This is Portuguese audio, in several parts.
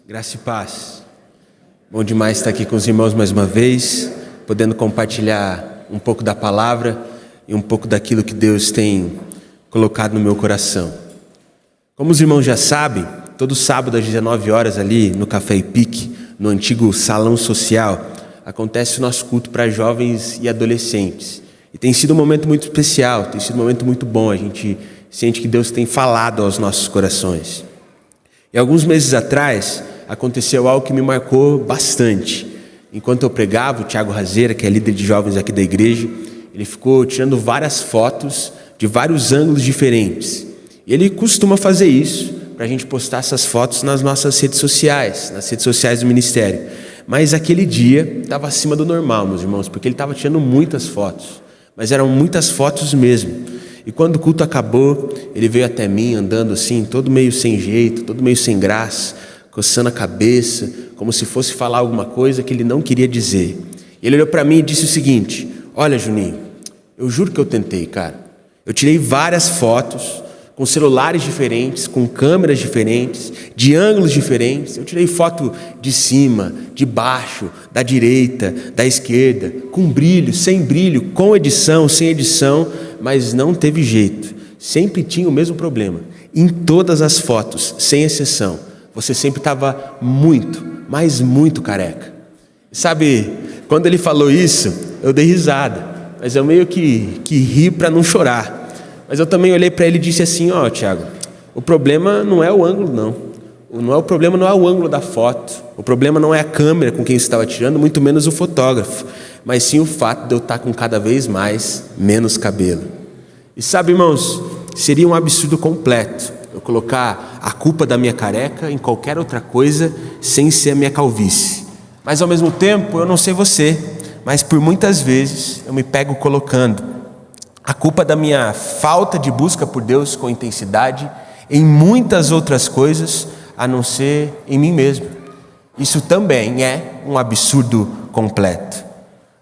Graça e paz. Bom demais estar aqui com os irmãos mais uma vez, podendo compartilhar um pouco da palavra e um pouco daquilo que Deus tem colocado no meu coração. Como os irmãos já sabem, todo sábado às 19 horas ali no Café e Pique, no antigo salão social, acontece o nosso culto para jovens e adolescentes. E tem sido um momento muito especial, tem sido um momento muito bom, a gente sente que Deus tem falado aos nossos corações. E alguns meses atrás, aconteceu algo que me marcou bastante. Enquanto eu pregava, o Thiago Razeira, que é líder de jovens aqui da igreja, ele ficou tirando várias fotos de vários ângulos diferentes. E ele costuma fazer isso, para a gente postar essas fotos nas nossas redes sociais, nas redes sociais do ministério. Mas aquele dia estava acima do normal, meus irmãos, porque ele estava tirando muitas fotos, mas eram muitas fotos mesmo. E quando o culto acabou, ele veio até mim andando assim, todo meio sem jeito, todo meio sem graça, coçando a cabeça, como se fosse falar alguma coisa que ele não queria dizer. E ele olhou para mim e disse o seguinte: olha, Juninho, eu juro que eu tentei, cara. Eu tirei várias fotos, com celulares diferentes, com câmeras diferentes, de ângulos diferentes. Eu tirei foto de cima, de baixo, da direita, da esquerda, com brilho, sem brilho, com edição, sem edição, mas não teve jeito. Sempre tinha o mesmo problema. Em todas as fotos, sem exceção, você sempre estava muito, mas muito careca. Sabe, quando ele falou isso, eu dei risada, mas eu meio que ri para não chorar. Mas eu também olhei para ele e disse assim: ó, Thiago, o problema não é o ângulo, não. O problema não é o ângulo da foto. O problema não é a câmera com quem você estava tirando, muito menos o fotógrafo. Mas sim o fato de eu estar com cada vez menos cabelo. E sabe, irmãos, seria um absurdo completo eu colocar a culpa da minha careca em qualquer outra coisa sem ser a minha calvície. Mas ao mesmo tempo, eu não sei você, mas por muitas vezes eu me pego colocando a culpa da minha falta de busca por Deus com intensidade em muitas outras coisas, a não ser em mim mesmo. Isso também é um absurdo completo.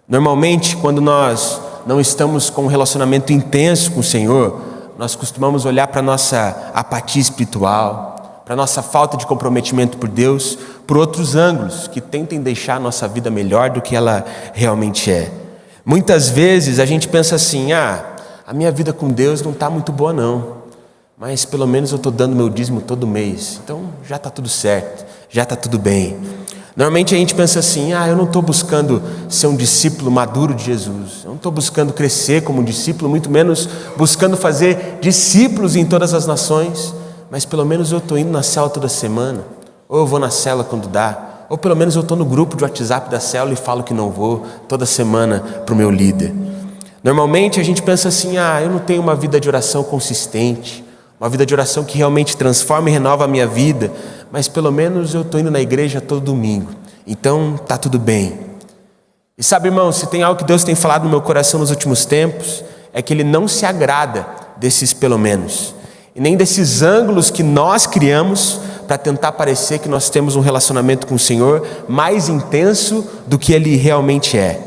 Normalmente, quando nós não estamos com um relacionamento intenso com o Senhor, nós costumamos olhar para a nossa apatia espiritual, para a nossa falta de comprometimento por Deus, por outros ângulos que tentem deixar a nossa vida melhor do que ela realmente é. Muitas vezes a gente pensa assim: a minha vida com Deus não está muito boa não, mas pelo menos eu estou dando meu dízimo todo mês, então já está tudo certo, já está tudo bem. Normalmente a gente pensa assim: eu não estou buscando ser um discípulo maduro de Jesus, eu não estou buscando crescer como um discípulo, muito menos buscando fazer discípulos em todas as nações, mas pelo menos eu estou indo na célula toda semana, ou eu vou na célula quando dá, ou pelo menos eu estou no grupo de WhatsApp da célula e falo que não vou toda semana para o meu líder. Normalmente a gente pensa assim: eu não tenho uma vida de oração consistente, uma vida de oração que realmente transforma e renova a minha vida, mas pelo menos eu estou indo na igreja todo domingo, então está tudo bem. E sabe, irmão, se tem algo que Deus tem falado no meu coração nos últimos tempos, é que Ele não se agrada desses pelo menos, e nem desses ângulos que nós criamos para tentar parecer que nós temos um relacionamento com o Senhor mais intenso do que Ele realmente é.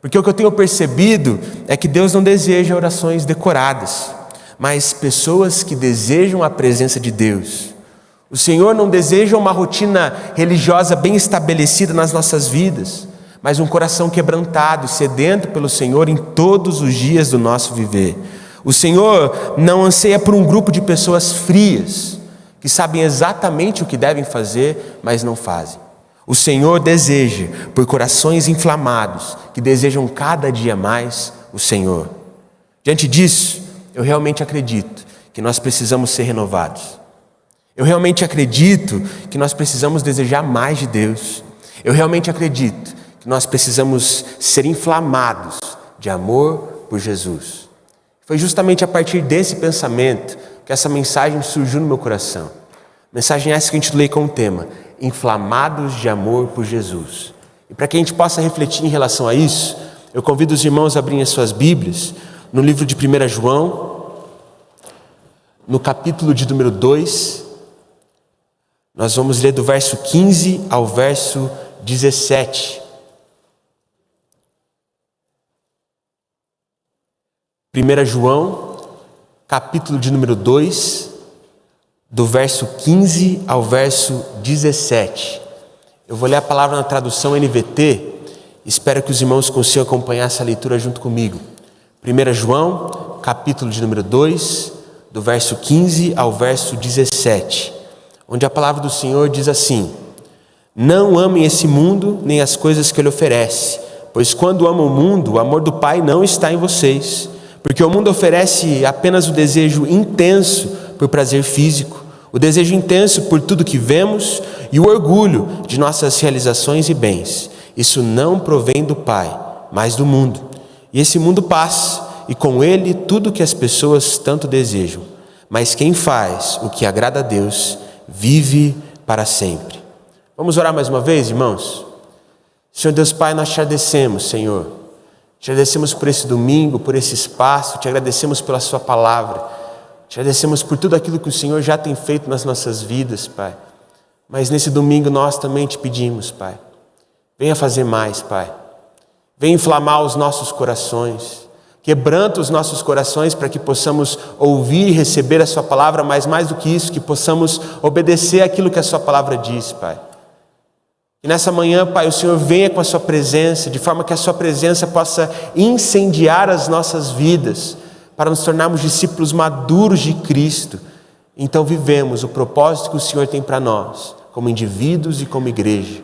Porque o que eu tenho percebido é que Deus não deseja orações decoradas, mas pessoas que desejam a presença de Deus. O Senhor não deseja uma rotina religiosa bem estabelecida nas nossas vidas, mas um coração quebrantado e sedento pelo Senhor em todos os dias do nosso viver. O Senhor não anseia por um grupo de pessoas frias, que sabem exatamente o que devem fazer, mas não fazem. O Senhor deseja por corações inflamados, que desejam cada dia mais o Senhor. Diante disso, eu realmente acredito que nós precisamos ser renovados. Eu realmente acredito que nós precisamos desejar mais de Deus. Eu realmente acredito que nós precisamos ser inflamados de amor por Jesus. Foi justamente a partir desse pensamento que essa mensagem surgiu no meu coração. Mensagem essa que eu intitulei com o tema: Inflamados de amor por Jesus. E para que a gente possa refletir em relação a isso, eu convido os irmãos a abrirem as suas Bíblias no livro de 1 João, no capítulo de número 2, nós vamos ler do verso 15 ao verso 17. 1 João, capítulo de número 2, do verso 15 ao verso 17. Eu vou ler a palavra na tradução NVT, espero que os irmãos consigam acompanhar essa leitura junto comigo. 1 João, capítulo de número 2, do verso 15 ao verso 17, onde a palavra do Senhor diz assim: Não amem esse mundo, nem as coisas que ele oferece, pois quando amam o mundo, o amor do Pai não está em vocês, porque o mundo oferece apenas o desejo intenso por prazer físico, o desejo intenso por tudo que vemos e o orgulho de nossas realizações e bens. Isso não provém do Pai, mas do mundo. E esse mundo passa, e com ele tudo que as pessoas tanto desejam. Mas quem faz o que agrada a Deus, vive para sempre. Vamos orar mais uma vez, irmãos? Senhor Deus Pai, nós te agradecemos, Senhor. Te agradecemos por esse domingo, por esse espaço, te agradecemos pela sua palavra. Te agradecemos por tudo aquilo que o Senhor já tem feito nas nossas vidas, Pai. Mas nesse domingo nós também te pedimos, Pai. Venha fazer mais, Pai. Venha inflamar os nossos corações. Quebranta os nossos corações para que possamos ouvir e receber a sua palavra, mas mais do que isso, que possamos obedecer aquilo que a sua palavra diz, Pai. E nessa manhã, Pai, o Senhor venha com a sua presença, de forma que a sua presença possa incendiar as nossas vidas, para nos tornarmos discípulos maduros de Cristo. Então vivemos o propósito que o Senhor tem para nós, como indivíduos e como igreja.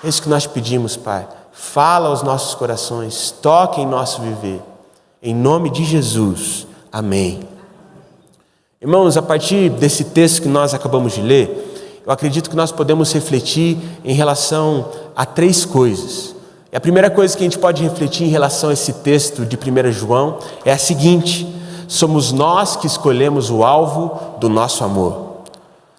É isso que nós pedimos, Pai. Fala aos nossos corações, toque em nosso viver. Em nome de Jesus. Amém. Irmãos, a partir desse texto que nós acabamos de ler, eu acredito que nós podemos refletir em relação a 3 coisas. E a primeira coisa que a gente pode refletir em relação a esse texto de 1 João é a seguinte: somos nós que escolhemos o alvo do nosso amor.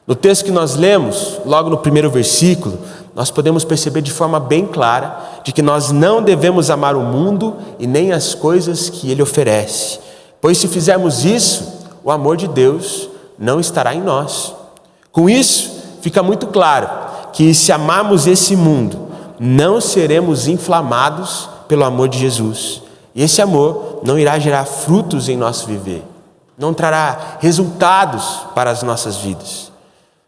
No texto que nós lemos, logo no primeiro versículo, nós podemos perceber de forma bem clara de que nós não devemos amar o mundo e nem as coisas que ele oferece, pois se fizermos isso, o amor de Deus não estará em nós. Com isso, fica muito claro que se amarmos esse mundo, não seremos inflamados pelo amor de Jesus. E esse amor não irá gerar frutos em nosso viver, não trará resultados para as nossas vidas.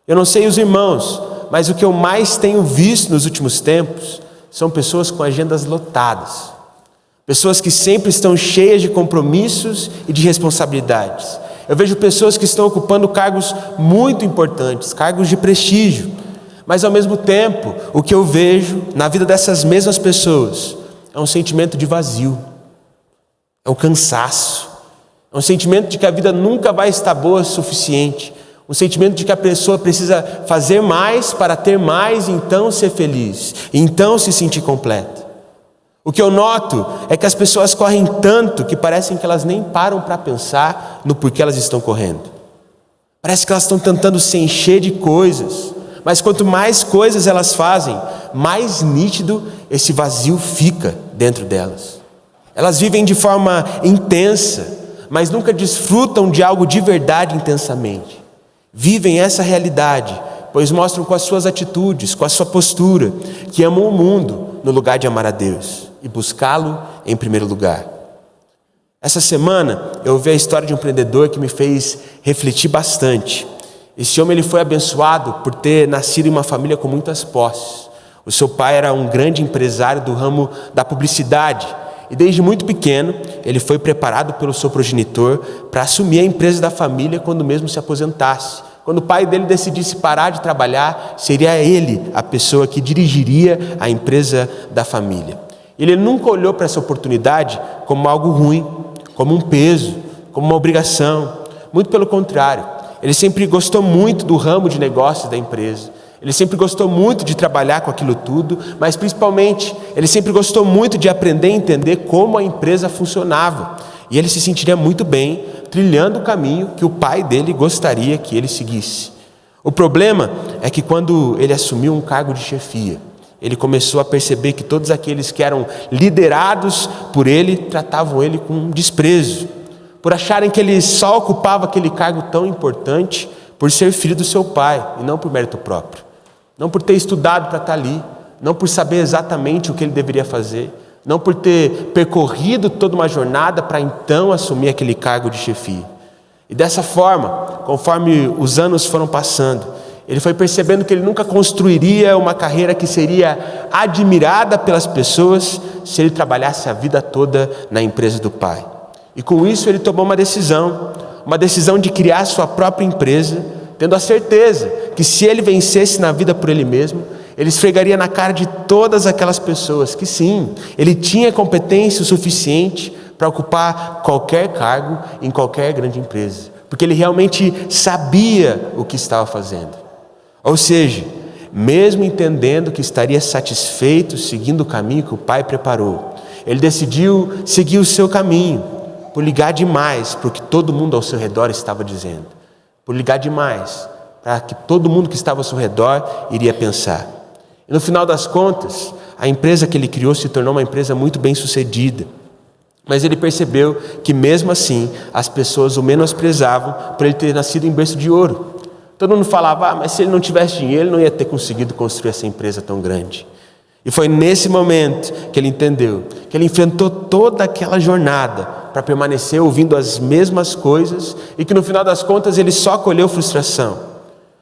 Eu não sei os irmãos, mas o que eu mais tenho visto nos últimos tempos são pessoas com agendas lotadas. Pessoas que sempre estão cheias de compromissos e de responsabilidades. Eu vejo pessoas que estão ocupando cargos muito importantes, cargos de prestígio. Mas ao mesmo tempo, o que eu vejo na vida dessas mesmas pessoas é um sentimento de vazio. É um cansaço. É um sentimento de que a vida nunca vai estar boa o suficiente. Um sentimento de que a pessoa precisa fazer mais para ter mais e então ser feliz, e então se sentir completa. O que eu noto é que as pessoas correm tanto que parecem que elas nem param para pensar no porquê elas estão correndo. Parece que elas estão tentando se encher de coisas, mas quanto mais coisas elas fazem, mais nítido esse vazio fica dentro delas. Elas vivem de forma intensa, mas nunca desfrutam de algo de verdade intensamente. Vivem essa realidade, pois mostram com as suas atitudes, com a sua postura, que amam o mundo no lugar de amar a Deus e buscá-lo em primeiro lugar. Essa semana eu ouvi a história de um empreendedor que me fez refletir bastante. Esse homem ele foi abençoado por ter nascido em uma família com muitas posses. O seu pai era um grande empresário do ramo da publicidade. E desde muito pequeno, ele foi preparado pelo seu progenitor para assumir a empresa da família quando mesmo se aposentasse. Quando o pai dele decidisse parar de trabalhar, seria ele a pessoa que dirigiria a empresa da família. Ele nunca olhou para essa oportunidade como algo ruim, como um peso, como uma obrigação. Muito pelo contrário, ele sempre gostou muito do ramo de negócios da empresa. Ele sempre gostou muito de trabalhar com aquilo tudo, mas principalmente, ele sempre gostou muito de aprender e entender como a empresa funcionava. E ele se sentiria muito bem trilhando o caminho que o pai dele gostaria que ele seguisse. O problema é que quando ele assumiu um cargo de chefia, ele começou a perceber que todos aqueles que eram liderados por ele tratavam ele com desprezo, por acharem que ele só ocupava aquele cargo tão importante por ser filho do seu pai e não por mérito próprio. Não por ter estudado para estar ali, não por saber exatamente o que ele deveria fazer, não por ter percorrido toda uma jornada para então assumir aquele cargo de chefia. E dessa forma, conforme os anos foram passando, ele foi percebendo que ele nunca construiria uma carreira que seria admirada pelas pessoas se ele trabalhasse a vida toda na empresa do pai. E com isso ele tomou uma decisão de criar sua própria empresa, tendo a certeza que se ele vencesse na vida por ele mesmo, ele esfregaria na cara de todas aquelas pessoas que sim, ele tinha competência o suficiente para ocupar qualquer cargo em qualquer grande empresa, porque ele realmente sabia o que estava fazendo. Ou seja, mesmo entendendo que estaria satisfeito seguindo o caminho que o pai preparou, ele decidiu seguir o seu caminho, por ligar demais para o que todo mundo ao seu redor estava dizendo, por ligar demais para que todo mundo que estava ao seu redor iria pensar. E no final das contas, a empresa que ele criou se tornou uma empresa muito bem sucedida. Mas ele percebeu que mesmo assim, as pessoas o menosprezavam por ele ter nascido em berço de ouro. Todo mundo falava, mas se ele não tivesse dinheiro, ele não ia ter conseguido construir essa empresa tão grande. E foi nesse momento que ele entendeu, que ele enfrentou toda aquela jornada para permanecer ouvindo as mesmas coisas e que no final das contas ele só colheu frustração.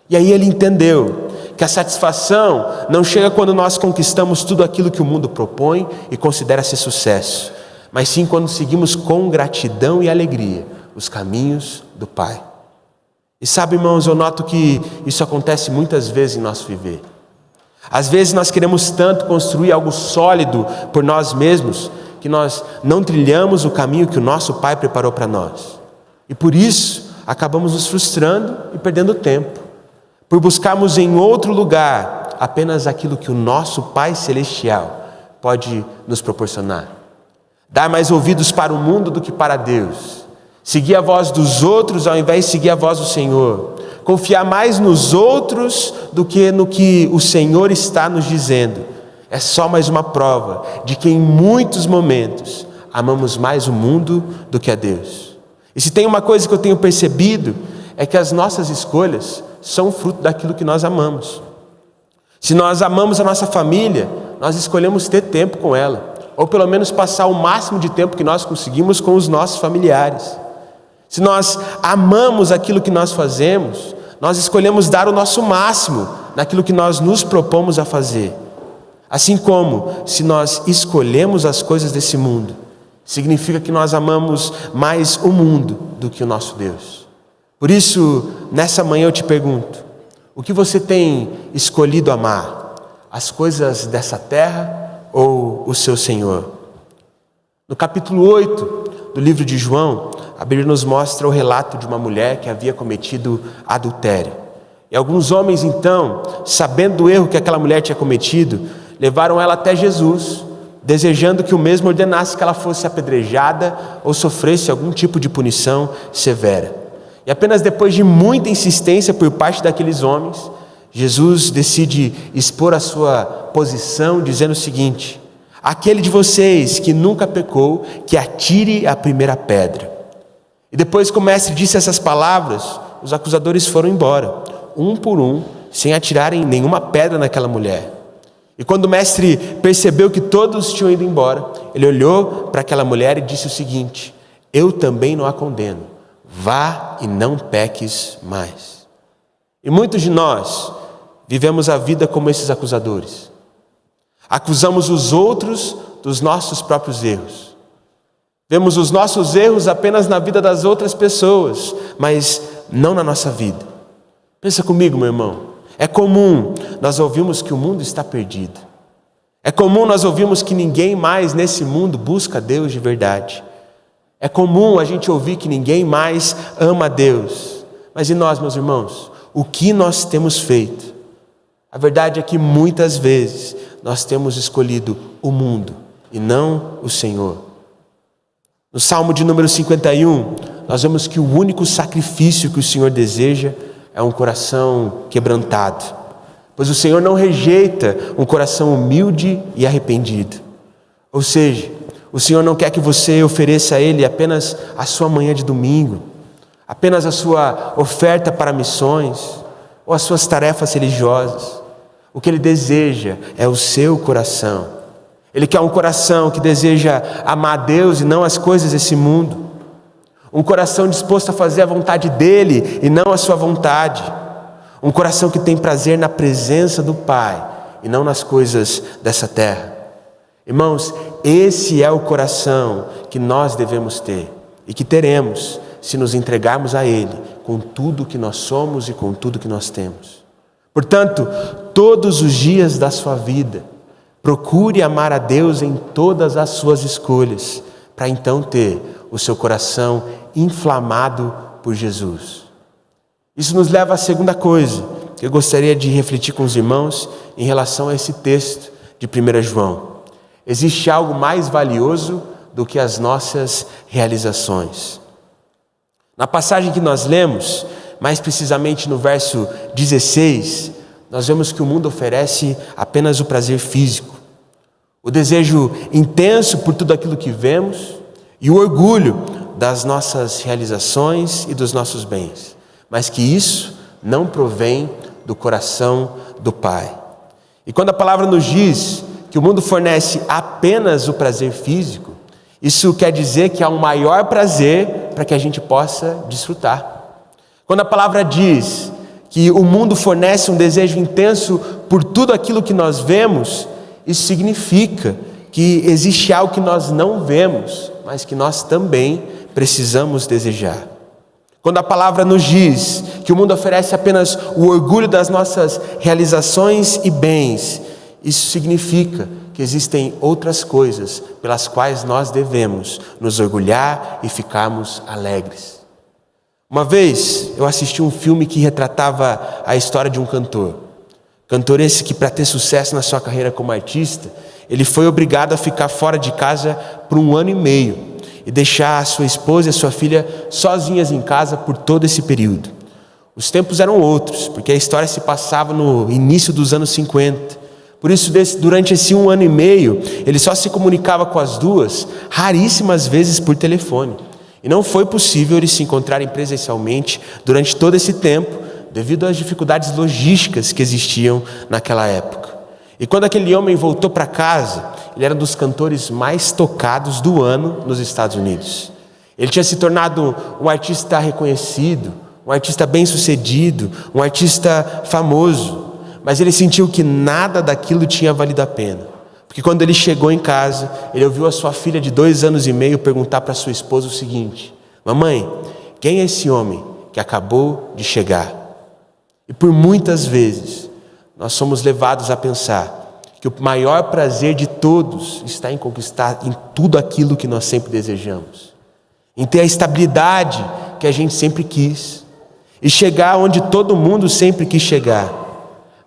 E aí ele entendeu que a satisfação não chega quando nós conquistamos tudo aquilo que o mundo propõe e considera ser sucesso, mas sim quando seguimos com gratidão e alegria os caminhos do Pai. E sabe, irmãos, eu noto que isso acontece muitas vezes em nosso viver. Às vezes nós queremos tanto construir algo sólido por nós mesmos que nós não trilhamos o caminho que o nosso Pai preparou para nós. E por isso acabamos nos frustrando e perdendo tempo, por buscarmos em outro lugar apenas aquilo que o nosso Pai Celestial pode nos proporcionar. Dar mais ouvidos para o mundo do que para Deus. Seguir a voz dos outros ao invés de seguir a voz do Senhor. Confiar mais nos outros do que no que o Senhor está nos dizendo. É só mais uma prova de que em muitos momentos amamos mais o mundo do que a Deus. E se tem uma coisa que eu tenho percebido, é que as nossas escolhas são fruto daquilo que nós amamos. Se nós amamos a nossa família, nós escolhemos ter tempo com ela, ou pelo menos passar o máximo de tempo que nós conseguimos com os nossos familiares. Se nós amamos aquilo que nós fazemos, nós escolhemos dar o nosso máximo naquilo que nós nos propomos a fazer. Assim como, se nós escolhemos as coisas desse mundo, significa que nós amamos mais o mundo do que o nosso Deus. Por isso, nessa manhã eu te pergunto, o que você tem escolhido amar? As coisas dessa terra ou o seu Senhor? No capítulo 8 do livro de João, a Bíblia nos mostra o relato de uma mulher que havia cometido adultério. E alguns homens então, sabendo do erro que aquela mulher tinha cometido, levaram ela até Jesus, desejando que o mesmo ordenasse que ela fosse apedrejada ou sofresse algum tipo de punição severa. E apenas depois de muita insistência por parte daqueles homens, Jesus decide expor a sua posição, dizendo o seguinte: aquele de vocês que nunca pecou, que atire a primeira pedra. E depois que o mestre disse essas palavras, os acusadores foram embora, um por um, sem atirarem nenhuma pedra naquela mulher. E quando o mestre percebeu que todos tinham ido embora, ele olhou para aquela mulher e disse o seguinte: eu também não a condeno, vá e não peques mais. E muitos de nós vivemos a vida como esses acusadores. Acusamos os outros dos nossos próprios erros. Vemos os nossos erros apenas na vida das outras pessoas, mas não na nossa vida. Pensa comigo, meu irmão. É comum nós ouvirmos que o mundo está perdido. É comum nós ouvirmos que ninguém mais nesse mundo busca Deus de verdade. É comum a gente ouvir que ninguém mais ama Deus. Mas e nós, meus irmãos? O que nós temos feito? A verdade é que muitas vezes nós temos escolhido o mundo e não o Senhor. No Salmo de número 51, nós vemos que o único sacrifício que o Senhor deseja é um coração quebrantado, pois o Senhor não rejeita um coração humilde e arrependido. Ou seja, o Senhor não quer que você ofereça a Ele apenas a sua manhã de domingo, apenas a sua oferta para missões ou as suas tarefas religiosas. O que Ele deseja é o seu coração. Ele quer um coração que deseja amar a Deus e não as coisas desse mundo. Um coração disposto a fazer a vontade dele e não a sua vontade. Um coração que tem prazer na presença do Pai e não nas coisas dessa terra. Irmãos, esse é o coração que nós devemos ter e que teremos se nos entregarmos a Ele com tudo que nós somos e com tudo que nós temos. Portanto, todos os dias da sua vida, procure amar a Deus em todas as suas escolhas, para então ter o seu coração inflamado por Jesus. Isso nos leva à segunda coisa que eu gostaria de refletir com os irmãos em relação a esse texto de 1 João. Existe algo mais valioso do que as nossas realizações. Na passagem que nós lemos, mais precisamente no verso 16, nós vemos que o mundo oferece apenas o prazer físico, o desejo intenso por tudo aquilo que vemos e o orgulho das nossas realizações e dos nossos bens, mas que isso não provém do coração do Pai. E quando a palavra nos diz que o mundo fornece apenas o prazer físico, isso quer dizer que há um maior prazer para que a gente possa desfrutar. Quando a palavra diz que o mundo fornece um desejo intenso por tudo aquilo que nós vemos, isso significa que existe algo que nós não vemos, mas que nós também precisamos desejar. Quando a palavra nos diz que o mundo oferece apenas o orgulho das nossas realizações e bens, isso significa que existem outras coisas pelas quais nós devemos nos orgulhar e ficarmos alegres. Uma vez eu assisti um filme que retratava a história de um cantor. Cantor esse que, para ter sucesso na sua carreira como artista, ele foi obrigado a ficar fora de casa por 1 ano e meio e deixar a sua esposa e a sua filha sozinhas em casa por todo esse período. Os tempos eram outros, porque a história se passava no início dos anos 50. Por isso, durante esse 1 ano e meio, ele só se comunicava com as duas, raríssimas vezes por telefone. E não foi possível eles se encontrarem presencialmente durante todo esse tempo, devido às dificuldades logísticas que existiam naquela época. E quando aquele homem voltou para casa, ele era um dos cantores mais tocados do ano nos Estados Unidos. Ele tinha se tornado um artista reconhecido, um artista bem-sucedido, um artista famoso. Mas ele sentiu que nada daquilo tinha valido a pena. Porque quando ele chegou em casa, ele ouviu a sua filha de 2 anos e meio perguntar para sua esposa o seguinte: mamãe, quem é esse homem que acabou de chegar? E por muitas vezes, nós somos levados a pensar que o maior prazer de todos está em conquistar em tudo aquilo que nós sempre desejamos. Em ter a estabilidade que a gente sempre quis. E chegar onde todo mundo sempre quis chegar.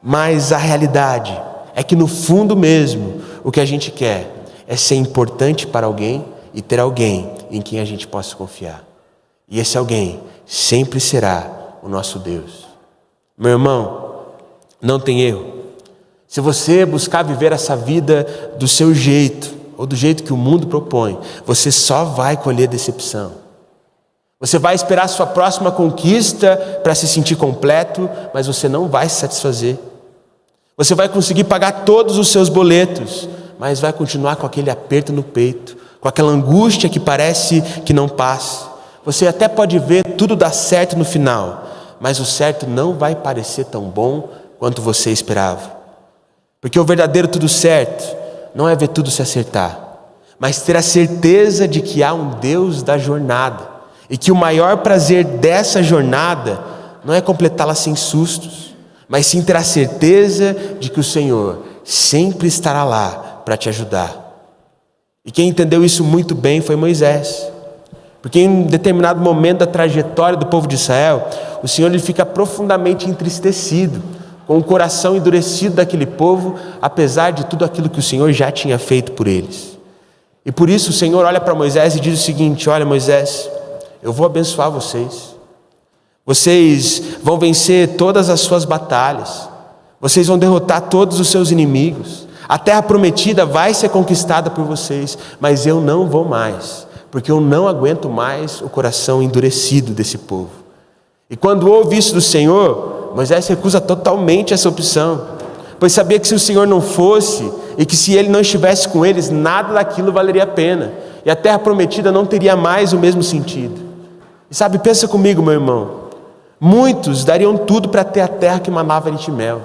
Mas a realidade é que no fundo mesmo, o que a gente quer é ser importante para alguém e ter alguém em quem a gente possa confiar. E esse alguém sempre será o nosso Deus. Meu irmão, não tem erro. Se você buscar viver essa vida do seu jeito, ou do jeito que o mundo propõe, você só vai colher decepção. Você vai esperar a sua próxima conquista para se sentir completo, mas você não vai se satisfazer. Você vai conseguir pagar todos os seus boletos, mas vai continuar com aquele aperto no peito, com aquela angústia que parece que não passa. Você até pode ver tudo dar certo no final, mas o certo não vai parecer tão bom quanto você esperava. Porque o verdadeiro tudo certo não é ver tudo se acertar, mas ter a certeza de que há um Deus da jornada e que o maior prazer dessa jornada não é completá-la sem sustos, mas sim ter a certeza de que o Senhor sempre estará lá para te ajudar. E quem entendeu isso muito bem foi Moisés. Porque em determinado momento da trajetória do povo de Israel, o Senhor ele fica profundamente entristecido, com o coração endurecido daquele povo, apesar de tudo aquilo que o Senhor já tinha feito por eles. E por isso o Senhor olha para Moisés e diz o seguinte: olha, Moisés, eu vou abençoar vocês. Vocês vão vencer todas as suas batalhas. Vocês vão derrotar todos os seus inimigos. A terra prometida vai ser conquistada por vocês, mas eu não vou mais, porque eu não aguento mais o coração endurecido desse povo. E quando ouve isso do Senhor, Moisés recusa totalmente essa opção, pois sabia que se o Senhor não fosse, e que se ele não estivesse com eles, nada daquilo valeria a pena, e a terra prometida não teria mais o mesmo sentido. E sabe, pensa comigo, meu irmão. Muitos dariam tudo para ter a terra que manava leite e mel.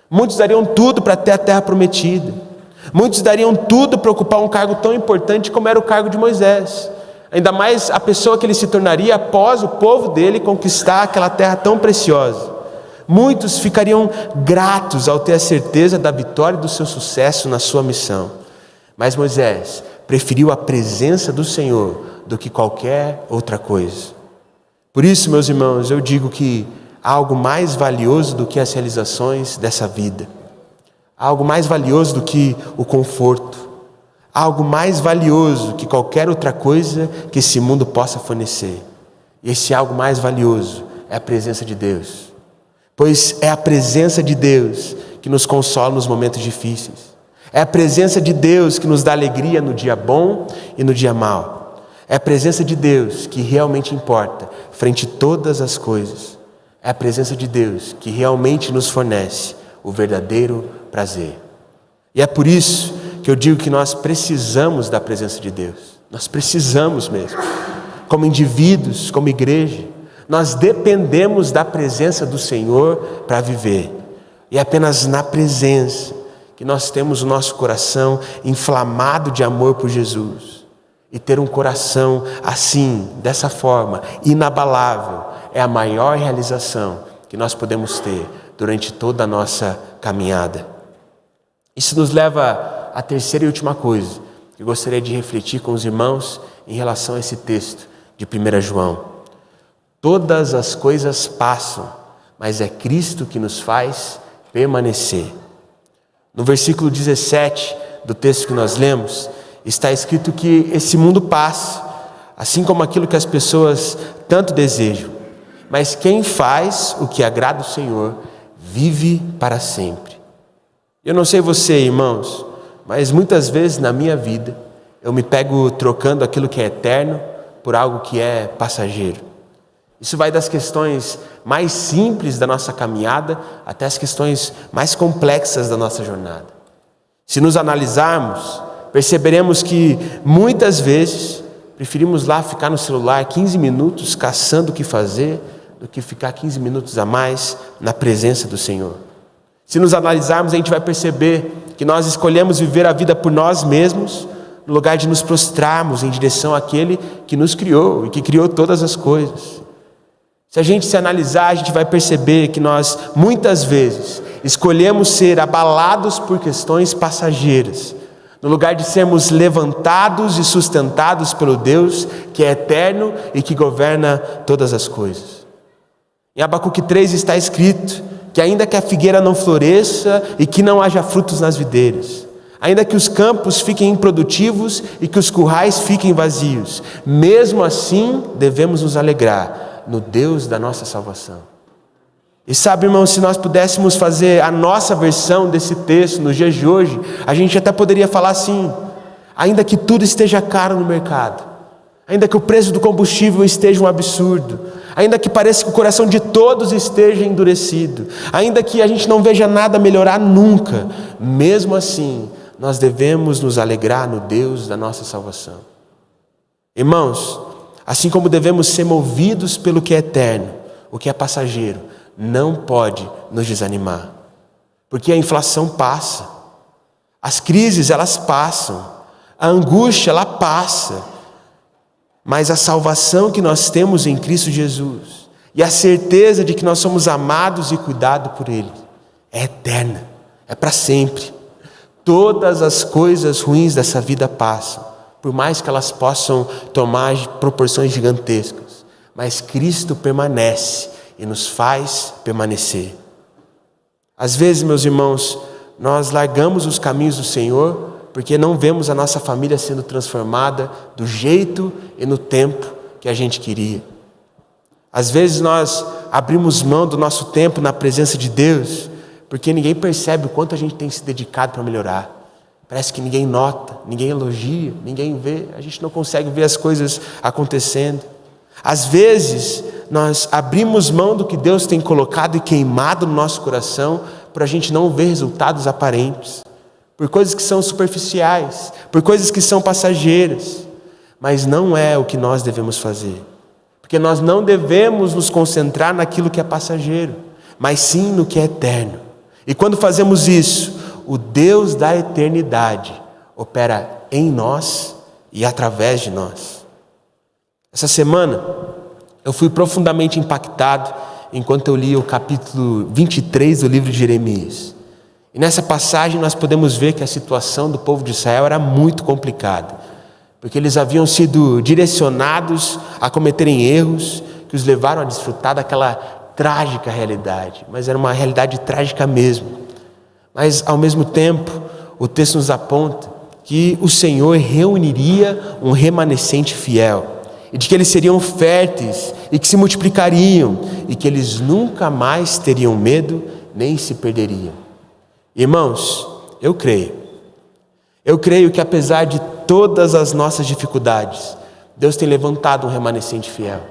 Muitos dariam tudo para ter a terra prometida. Muitos dariam tudo para ocupar um cargo tão importante como era o cargo de Moisés. Ainda mais a pessoa que ele se tornaria após o povo dele conquistar aquela terra tão preciosa. Muitos ficariam gratos ao ter a certeza da vitória e do seu sucesso na sua missão. Mas Moisés preferiu a presença do Senhor do que qualquer outra coisa. Por isso, meus irmãos, eu digo que há algo mais valioso do que as realizações dessa vida. Há algo mais valioso do que o conforto. Há algo mais valioso que qualquer outra coisa que esse mundo possa fornecer. E esse algo mais valioso é a presença de Deus. Pois é a presença de Deus que nos consola nos momentos difíceis. É a presença de Deus que nos dá alegria no dia bom e no dia mau. É a presença de Deus que realmente importa frente a todas as coisas. É a presença de Deus que realmente nos fornece o verdadeiro prazer. E é por isso que eu digo que nós precisamos da presença de Deus. Nós precisamos mesmo. Como indivíduos, como igreja, nós dependemos da presença do Senhor para viver. E é apenas na presença que nós temos o nosso coração inflamado de amor por Jesus. E ter um coração assim, dessa forma, inabalável, é a maior realização que nós podemos ter durante toda a nossa caminhada. Isso nos leva à terceira e última coisa que eu gostaria de refletir com os irmãos em relação a esse texto de 1 João. Todas as coisas passam, mas é Cristo que nos faz permanecer. No versículo 17 do texto que nós lemos, está escrito que esse mundo passa, assim como aquilo que as pessoas tanto desejam. Mas quem faz o que agrada o Senhor, vive para sempre. Eu não sei você, irmãos, mas muitas vezes na minha vida, eu me pego trocando aquilo que é eterno por algo que é passageiro. Isso vai das questões mais simples da nossa caminhada até as questões mais complexas da nossa jornada. Se nos analisarmos, perceberemos que muitas vezes preferimos lá ficar no celular 15 minutos caçando o que fazer do que ficar 15 minutos a mais na presença do Senhor. Se nos analisarmos, a gente vai perceber que nós escolhemos viver a vida por nós mesmos, no lugar de nos prostrarmos em direção àquele que nos criou e que criou todas as coisas. Se a gente se analisar, a gente vai perceber que nós, muitas vezes, escolhemos ser abalados por questões passageiras, no lugar de sermos levantados e sustentados pelo Deus que é eterno e que governa todas as coisas. Em Abacuque 3 está escrito que ainda que a figueira não floresça e que não haja frutos nas videiras, ainda que os campos fiquem improdutivos e que os currais fiquem vazios, mesmo assim devemos nos alegrar no Deus da nossa salvação. E sabe, irmão, se nós pudéssemos fazer a nossa versão desse texto nos dias de hoje, a gente até poderia falar assim: ainda que tudo esteja caro no mercado, ainda que o preço do combustível esteja um absurdo, ainda que pareça que o coração de todos esteja endurecido, ainda que a gente não veja nada melhorar nunca, mesmo assim, nós devemos nos alegrar no Deus da nossa salvação. Irmãos, assim como devemos ser movidos pelo que é eterno, o que é passageiro não pode nos desanimar, porque a inflação passa, as crises elas passam, a angústia ela passa, mas a salvação que nós temos em Cristo Jesus e a certeza de que nós somos amados e cuidados por Ele é eterna, é para sempre. Todas as coisas ruins dessa vida passam, por mais que elas possam tomar proporções gigantescas, mas Cristo permanece e nos faz permanecer. Às vezes, meus irmãos, nós largamos os caminhos do Senhor porque não vemos a nossa família sendo transformada do jeito e no tempo que a gente queria. Às vezes nós abrimos mão do nosso tempo na presença de Deus porque ninguém percebe o quanto a gente tem se dedicado para melhorar. Parece que ninguém nota, ninguém elogia, ninguém vê, a gente não consegue ver as coisas acontecendo. Às vezes nós abrimos mão do que Deus tem colocado e queimado no nosso coração para a gente não ver resultados aparentes, por coisas que são superficiais, por coisas que são passageiras, mas não é o que nós devemos fazer, Porque nós não devemos nos concentrar naquilo que é passageiro, mas sim no que é eterno. E quando fazemos isso, o Deus da eternidade opera em nós e através de nós. Essa semana, eu fui profundamente impactado enquanto eu li o capítulo 23 do livro de Jeremias. E nessa passagem nós podemos ver que a situação do povo de Israel era muito complicada, porque eles haviam sido direcionados a cometerem erros que os levaram a desfrutar daquela trágica realidade, mas era uma realidade trágica mesmo. Mas ao mesmo tempo, o texto nos aponta que o Senhor reuniria um remanescente fiel, e de que eles seriam férteis e que se multiplicariam, e que eles nunca mais teriam medo nem se perderiam. Irmãos, eu creio que apesar de todas as nossas dificuldades, Deus tem levantado um remanescente fiel.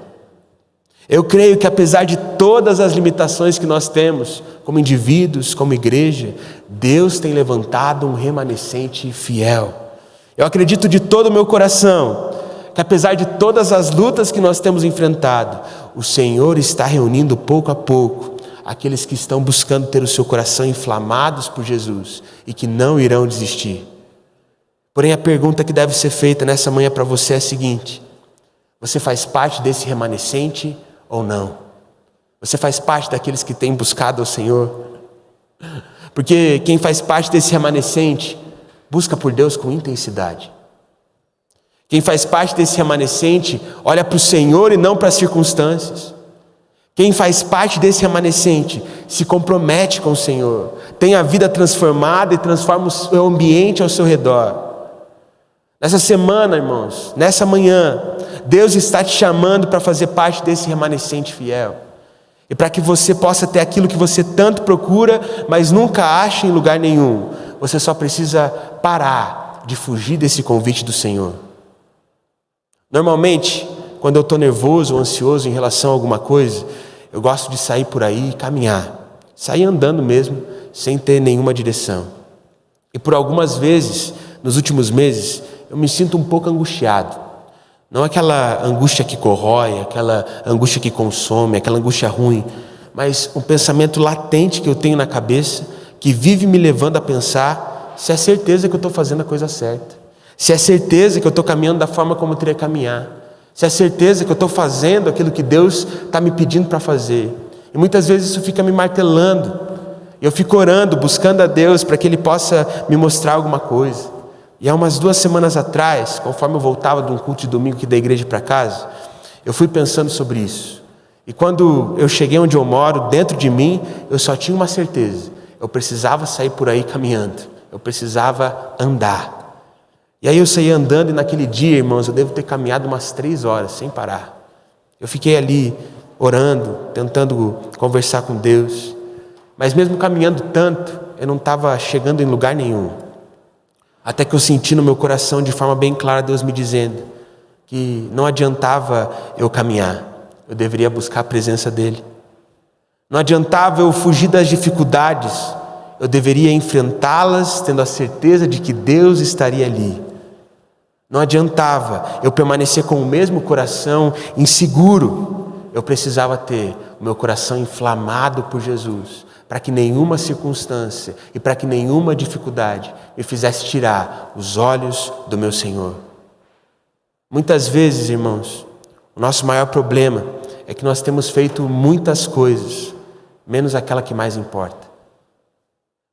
Eu creio que apesar de todas as limitações que nós temos, como indivíduos, como igreja, Deus tem levantado um remanescente fiel. Eu acredito de todo o meu coração que apesar de todas as lutas que nós temos enfrentado, o Senhor está reunindo pouco a pouco aqueles que estão buscando ter o seu coração inflamados por Jesus e que não irão desistir. Porém, a pergunta que deve ser feita nessa manhã para você é a seguinte: você faz parte desse remanescente ou não? Você faz parte daqueles que têm buscado ao Senhor? Porque quem faz parte desse remanescente busca por Deus com intensidade. Quem faz parte desse remanescente olha para o Senhor e não para as circunstâncias. Quem faz parte desse remanescente se compromete com o Senhor, tem a vida transformada e transforma o ambiente ao seu redor. Nessa semana, irmãos, nessa manhã, Deus está te chamando para fazer parte desse remanescente fiel. E para que você possa ter aquilo que você tanto procura, mas nunca acha em lugar nenhum, você só precisa parar de fugir desse convite do Senhor. Normalmente, quando eu estou nervoso ou ansioso em relação a alguma coisa, eu gosto de sair por aí e caminhar. Sair andando mesmo, sem ter nenhuma direção. E por algumas vezes, nos últimos meses, eu me sinto um pouco angustiado. Não aquela angústia que corrói, aquela angústia que consome, aquela angústia ruim, mas um pensamento latente que eu tenho na cabeça, que vive me levando a pensar se é certeza que eu estou fazendo a coisa certa, se é certeza que eu estou caminhando da forma como eu teria que caminhar, se é certeza que eu estou fazendo aquilo que Deus está me pedindo para fazer. E muitas vezes isso fica me martelando. Eu fico orando, buscando a Deus para que Ele possa me mostrar alguma coisa. E há umas 2 semanas atrás, conforme eu voltava de um culto de domingo aqui da igreja para casa, eu fui pensando sobre isso. E quando eu cheguei onde eu moro, dentro de mim, eu só tinha uma certeza: eu precisava sair por aí caminhando, eu precisava andar. E aí eu saí andando, e naquele dia, irmãos, eu devo ter caminhado umas 3 horas sem parar. Eu fiquei ali orando, tentando conversar com Deus, mas mesmo caminhando tanto, eu não estava chegando em lugar nenhum. Até que eu senti no meu coração de forma bem clara Deus me dizendo que não adiantava eu caminhar, eu deveria buscar a presença dEle. Não adiantava eu fugir das dificuldades, eu deveria enfrentá-las tendo a certeza de que Deus estaria ali. Não adiantava eu permanecer com o mesmo coração inseguro, eu precisava ter o meu coração inflamado por Jesus, para que nenhuma circunstância e para que nenhuma dificuldade me fizesse tirar os olhos do meu Senhor. Muitas vezes, irmãos, o nosso maior problema é que nós temos feito muitas coisas, menos aquela que mais importa.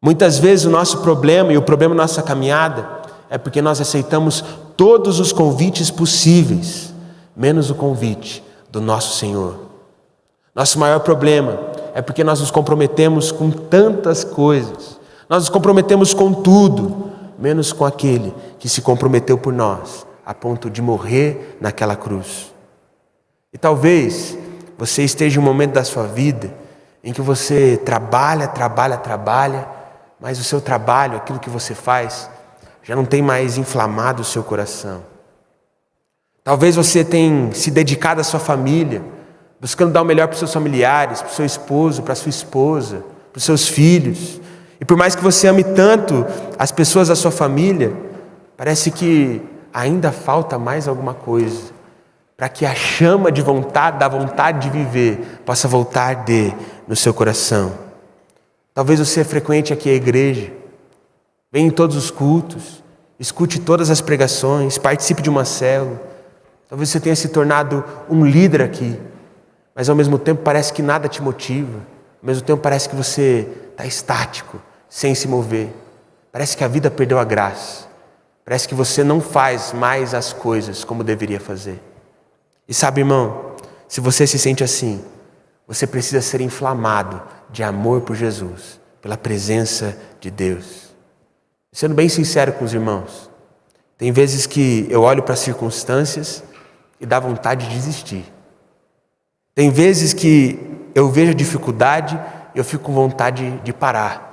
Muitas vezes o nosso problema e o problema da nossa caminhada é porque nós aceitamos todos os convites possíveis, menos o convite do nosso Senhor. Nosso maior problema é porque nós nos comprometemos com tantas coisas, nós nos comprometemos com tudo, menos com aquele que se comprometeu por nós, a ponto de morrer naquela cruz. E talvez você esteja em um momento da sua vida em que você trabalha, mas o seu trabalho, aquilo que você faz, já não tem mais inflamado o seu coração. Talvez você tenha se dedicado à sua família, buscando dar o melhor para os seus familiares, para o seu esposo, para a sua esposa, para os seus filhos. E por mais que você ame tanto as pessoas da sua família, parece que ainda falta mais alguma coisa. para que a chama de vontade, da vontade de viver, possa voltar a arder no seu coração. Talvez você frequente aqui a igreja, venha em todos os cultos, escute todas as pregações, participe de uma célula. Talvez você tenha se tornado um líder aqui, mas ao mesmo tempo parece que nada te motiva. Ao mesmo tempo parece que você está estático, sem se mover. Parece que a vida perdeu a graça. Parece que você não faz mais as coisas como deveria fazer. E sabe, irmão, se você se sente assim, você precisa ser inflamado de amor por Jesus, pela presença de Deus. Sendo bem sincero com os irmãos, tem vezes que eu olho para as circunstâncias e dá vontade de desistir. Tem vezes que eu vejo a dificuldade e eu fico com vontade de parar.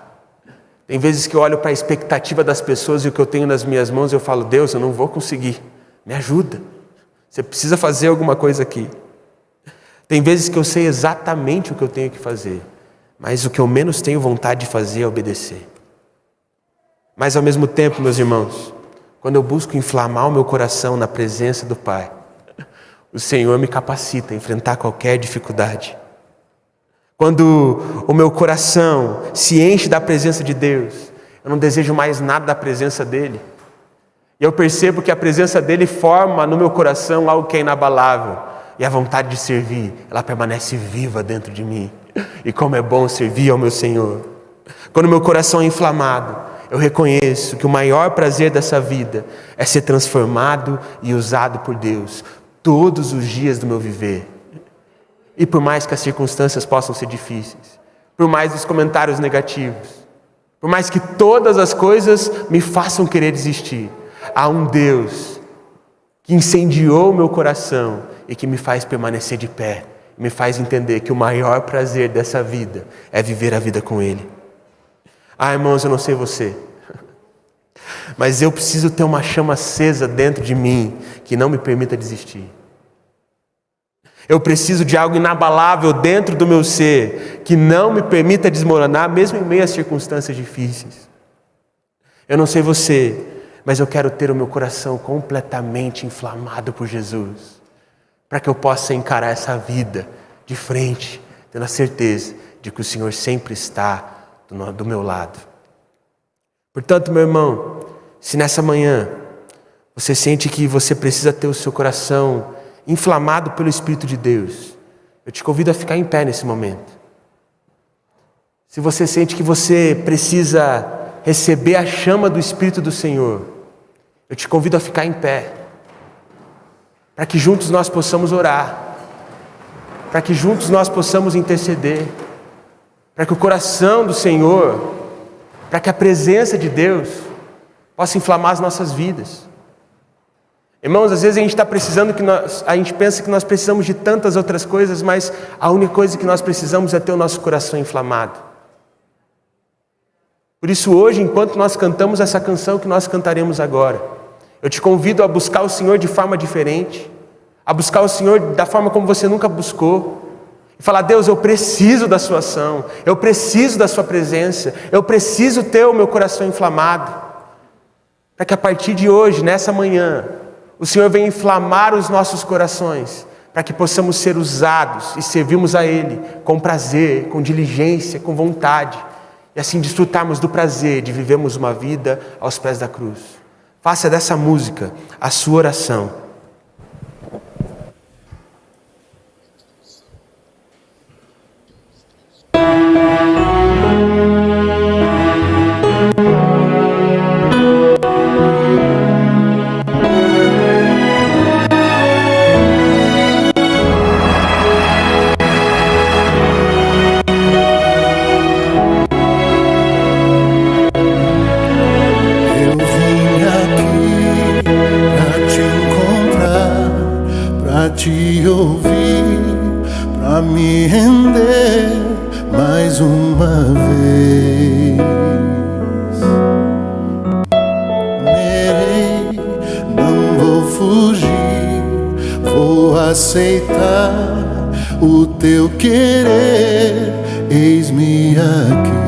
Tem vezes que eu olho para a expectativa das pessoas e o que eu tenho nas minhas mãos e eu falo, Deus, eu não vou conseguir, me ajuda. Você precisa fazer alguma coisa aqui. Tem vezes que eu sei exatamente o que eu tenho que fazer, mas o que eu menos tenho vontade de fazer é obedecer. Mas ao mesmo tempo, meus irmãos, quando eu busco inflamar o meu coração na presença do Pai, o Senhor me capacita a enfrentar qualquer dificuldade. Quando o meu coração se enche da presença de Deus, eu não desejo mais nada da presença dEle. E eu percebo que a presença dEle forma no meu coração algo que é inabalável. E a vontade de servir, ela permanece viva dentro de mim. E como é bom servir ao meu Senhor. Quando o meu coração é inflamado, eu reconheço que o maior prazer dessa vida é ser transformado e usado por Deus todos os dias do meu viver. E por mais que as circunstâncias possam ser difíceis, por mais os comentários negativos, por mais que todas as coisas me façam querer desistir, há um Deus que incendiou o meu coração e que me faz permanecer de pé, me faz entender que o maior prazer dessa vida é viver a vida com Ele. Ah, irmãos, eu não sei você, mas eu preciso ter uma chama acesa dentro de mim que não me permita desistir. Eu preciso de algo inabalável dentro do meu ser que não me permita desmoronar, mesmo em meio a circunstâncias difíceis. Eu não sei você, mas eu quero ter o meu coração completamente inflamado por Jesus, para que eu possa encarar essa vida de frente, tendo a certeza de que o Senhor sempre está do meu lado. Portanto, meu irmão, se nessa manhã você sente que você precisa ter o seu coração inflamado pelo Espírito de Deus, eu te convido a ficar em pé nesse momento. Se você sente que você precisa receber a chama do Espírito do Senhor, eu te convido a ficar em pé, para que juntos nós possamos orar, para que juntos nós possamos interceder, para que o coração do Senhor, para que a presença de Deus possa inflamar as nossas vidas. Irmãos, às vezes a gente está precisando a gente pensa que nós precisamos de tantas outras coisas, mas a única coisa que nós precisamos é ter o nosso coração inflamado. Por isso hoje, enquanto nós cantamos essa canção que nós cantaremos agora, eu te convido a buscar o Senhor de forma diferente, a buscar o Senhor da forma como você nunca buscou, e falar, Deus, eu preciso da sua ação, eu preciso da sua presença, eu preciso ter o meu coração inflamado, para que a partir de hoje, nessa manhã, o Senhor venha inflamar os nossos corações, para que possamos ser usados e servirmos a Ele com prazer, com diligência, com vontade, e assim desfrutarmos do prazer de vivermos uma vida aos pés da cruz. Faça dessa música a sua oração. Te ouvir, pra me render mais uma vez. Nerei, não vou fugir, vou aceitar o teu querer, eis-me aqui.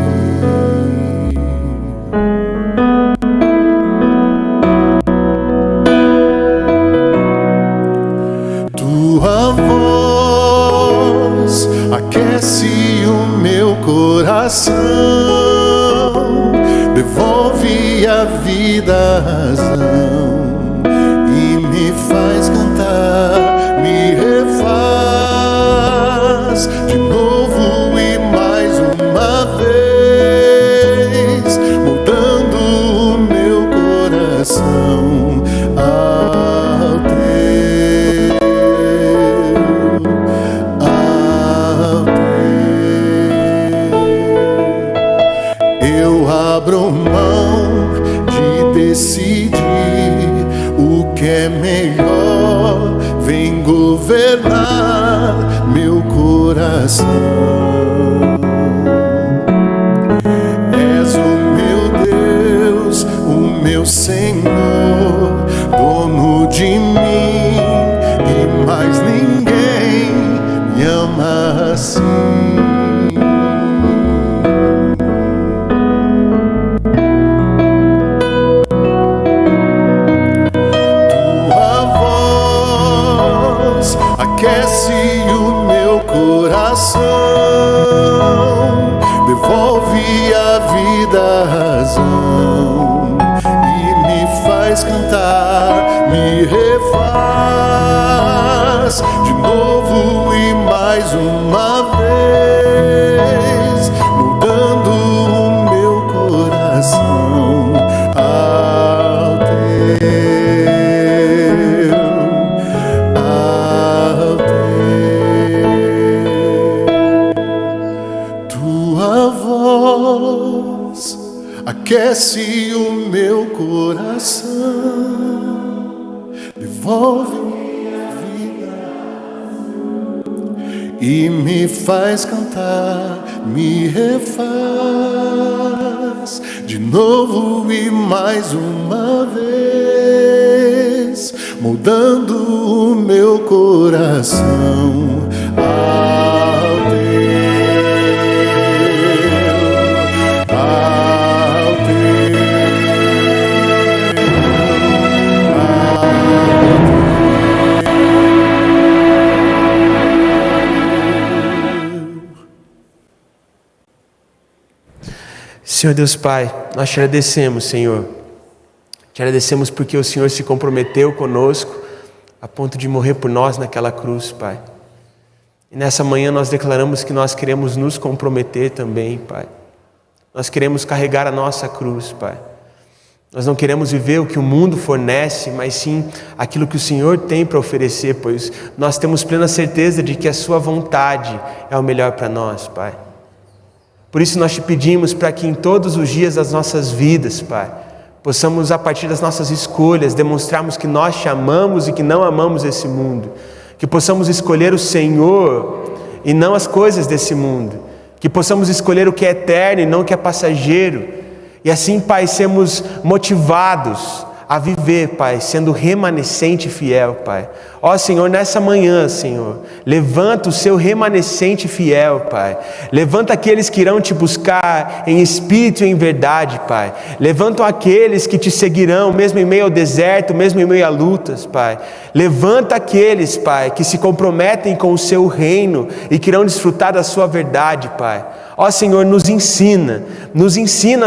coração, devolve a vida, a razão, e me faz cantar, me refaz de novo e mais uma vez, mudando o meu coração ao teu, ao teu. Eu abro mão de decidir o que é melhor, vem governar meu coração. És o meu Deus, o meu Senhor, dono de mim, e mais ninguém me ama assim. Aquece o meu coração, devolve a vida, a razão, e me faz cantar, me refaz de novo e mais uma vez, mudando o meu coração ao teu. Aquece o meu coração, devolve a vida e me faz cantar, me refaz de novo e mais uma vez, mudando o meu coração ao teu. Senhor Deus Pai, nós te agradecemos, Senhor. Te agradecemos porque o Senhor se comprometeu conosco a ponto de morrer por nós naquela cruz, Pai. E nessa manhã nós declaramos que nós queremos nos comprometer também, Pai. Nós queremos carregar a nossa cruz, Pai. Nós não queremos viver o que o mundo fornece, mas sim aquilo que o Senhor tem para oferecer, pois nós temos plena certeza de que a sua vontade é o melhor para nós, Pai. Por isso nós te pedimos para que em todos os dias das nossas vidas, Pai, possamos a partir das nossas escolhas demonstrarmos que nós te amamos e que não amamos esse mundo. Que possamos escolher o Senhor e não as coisas desse mundo. Que possamos escolher o que é eterno e não o que é passageiro. E assim, Pai, sermos motivados a viver, Pai, sendo remanescente e fiel, Pai. Ó Senhor, nessa manhã, Senhor, levanta o seu remanescente fiel, Pai. Levanta aqueles que irão te buscar em espírito e em verdade, Pai. Levanta aqueles que te seguirão, mesmo em meio ao deserto, mesmo em meio a lutas, Pai. Levanta aqueles, Pai, que se comprometem com o seu reino e que irão desfrutar da sua verdade, Pai. Ó Senhor, nos ensina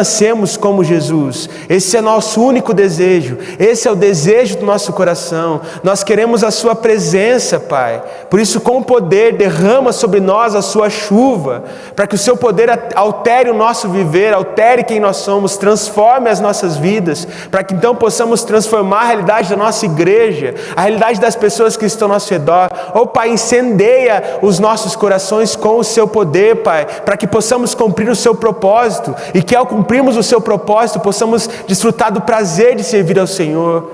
a sermos como Jesus. Esse é nosso único desejo, esse é o desejo do nosso coração. Nós queremos a sua presença, Pai. Por isso, com poder, derrama sobre nós a sua chuva, para que o seu poder altere o nosso viver, altere quem nós somos, transforme as nossas vidas, para que então possamos transformar a realidade da nossa igreja, a realidade das pessoas que estão ao nosso redor. Ó Pai, incendeia os nossos corações com o seu poder, Pai, para que possamos cumprir o seu propósito, e que ao cumprirmos o seu propósito, possamos desfrutar do prazer de servir ao Senhor.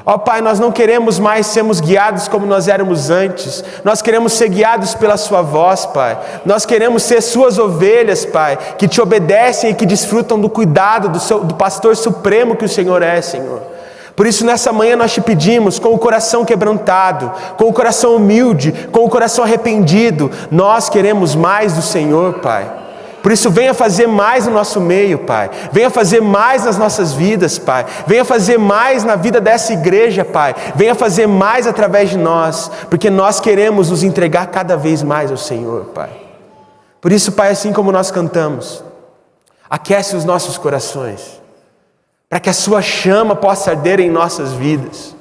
Ó Pai, nós não queremos mais sermos guiados como nós éramos antes. Nós queremos ser guiados pela sua voz, Pai. Nós queremos ser suas ovelhas, Pai, que te obedecem e que desfrutam do cuidado do pastor supremo que o Senhor é, Senhor. Por isso, nessa manhã nós te pedimos, com o coração quebrantado, com o coração humilde, com o coração arrependido, nós queremos mais do Senhor, Pai. Por isso, venha fazer mais no nosso meio, Pai. Venha fazer mais nas nossas vidas, Pai. Venha fazer mais na vida dessa igreja, Pai. Venha fazer mais através de nós, porque nós queremos nos entregar cada vez mais ao Senhor, Pai. Por isso, Pai, assim como nós cantamos, Aquece os nossos corações, para que a sua chama possa arder em nossas vidas,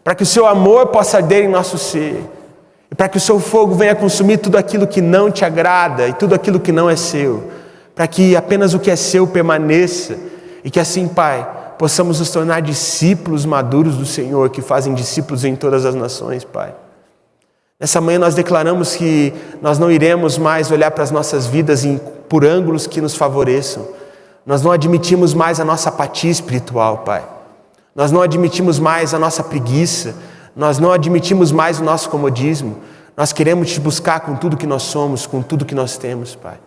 para que o seu amor possa arder em nosso ser, e para que o seu fogo venha consumir tudo aquilo que não te agrada e tudo aquilo que não é seu, para que apenas o que é seu permaneça, e que assim, Pai, possamos nos tornar discípulos maduros do Senhor, que fazem discípulos em todas as nações, Pai. Nessa manhã nós declaramos que nós não iremos mais olhar para as nossas vidas por ângulos que nos favoreçam. Nós não admitimos mais a nossa apatia espiritual, Pai. Nós não admitimos mais a nossa preguiça. Nós não admitimos mais o nosso comodismo. Nós queremos te buscar com tudo que nós somos, com tudo que nós temos, Pai.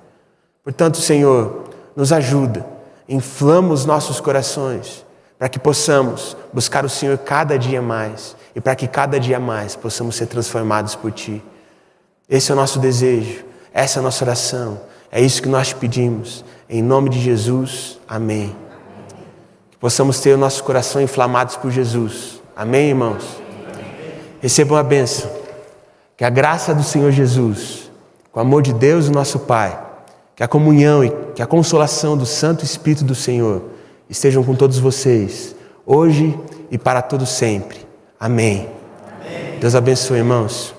Portanto, Senhor, nos ajuda. Inflama os nossos corações para que possamos buscar o Senhor cada dia mais e para que cada dia mais possamos ser transformados por Ti. Esse é o nosso desejo, essa é a nossa oração, é isso que nós te pedimos. Em nome de Jesus, amém. Que possamos ter o nosso coração inflamados por Jesus. Amém, irmãos? Recebam a bênção. Que a graça do Senhor Jesus, com o amor de Deus, o nosso Pai, que a comunhão e que a consolação do Santo Espírito do Senhor estejam com todos vocês, hoje e para todo sempre. Amém. Deus abençoe, irmãos.